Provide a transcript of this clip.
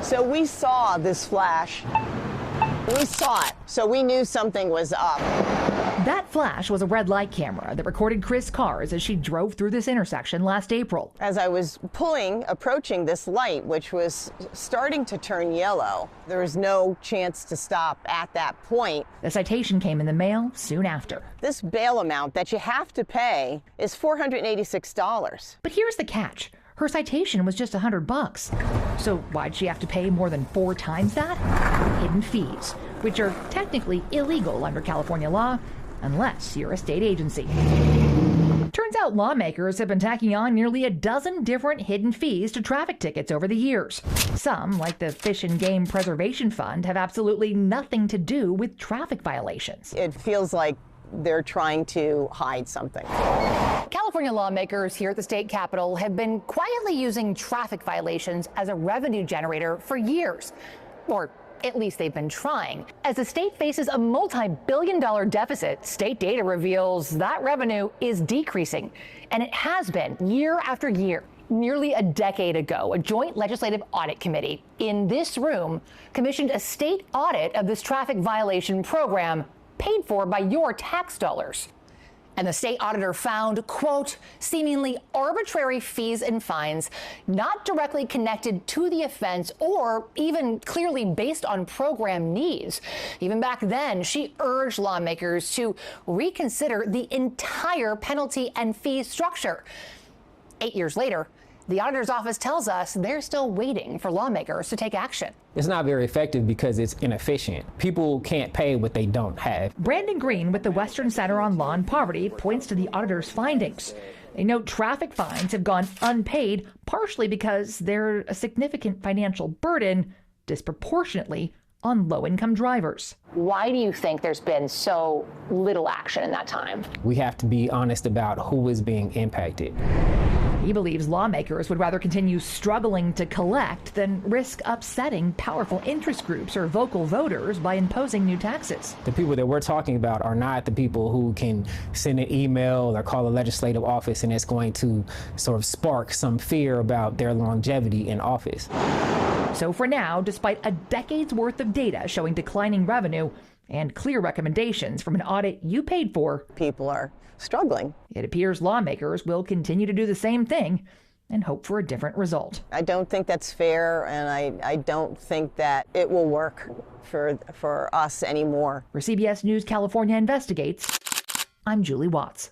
So we saw this flash. We saw it, so we knew something was up. That flash was a red light camera that recorded Chris' cars as she drove through this intersection last April. As I was approaching this light, which was starting to turn yellow, there was no chance to stop at that point. The citation came in the mail soon after. This bail amount that you have to pay is $486. But here's the catch. Her citation was just $100. So why'd she have to pay more than 4 times that? Hidden fees, which are technically illegal under California law, unless you're a state agency. Turns out lawmakers have been tacking on nearly a dozen different hidden fees to traffic tickets over the years. Some, like the Fish and Game Preservation Fund, have absolutely nothing to do with traffic violations. It feels like they're trying to hide something. California lawmakers here at the state capitol have been quietly using traffic violations as a revenue generator for years. Or at least they've been trying. As the state faces a multi-billion-dollar deficit, state data reveals that revenue is decreasing. And it has been year after year. Nearly a decade ago, a joint legislative audit committee in this room commissioned a state audit of this traffic violation program paid for by your tax dollars. And the state auditor found, quote, seemingly arbitrary fees and fines not directly connected to the offense or even clearly based on program needs. Even back then, she urged lawmakers to reconsider the entire penalty and fee structure. 8 years later, the auditor's office tells us they're still waiting for lawmakers to take action. It's not very effective because it's inefficient. People can't pay what they don't have. Brandon Green with the Western Center on Law and Poverty points to the auditor's findings. They note traffic fines have gone unpaid, partially because they're a significant financial burden, disproportionately on low-income drivers. Why do you think there's been so little action in that time? We have to be honest about who is being impacted. He believes lawmakers would rather continue struggling to collect than risk upsetting powerful interest groups or vocal voters by imposing new taxes. The people that we're talking about are not the people who can send an email or call a legislative office and it's going to sort of spark some fear about their longevity in office. So for now, despite a decade's worth of data showing declining revenue and clear recommendations from an audit you paid for, People are struggling. it appears lawmakers will continue to do the same thing and hope for a different result. I don't think that's fair, and I don't think that it will work for us anymore. For CBS News California Investigates, I'm Julie Watts.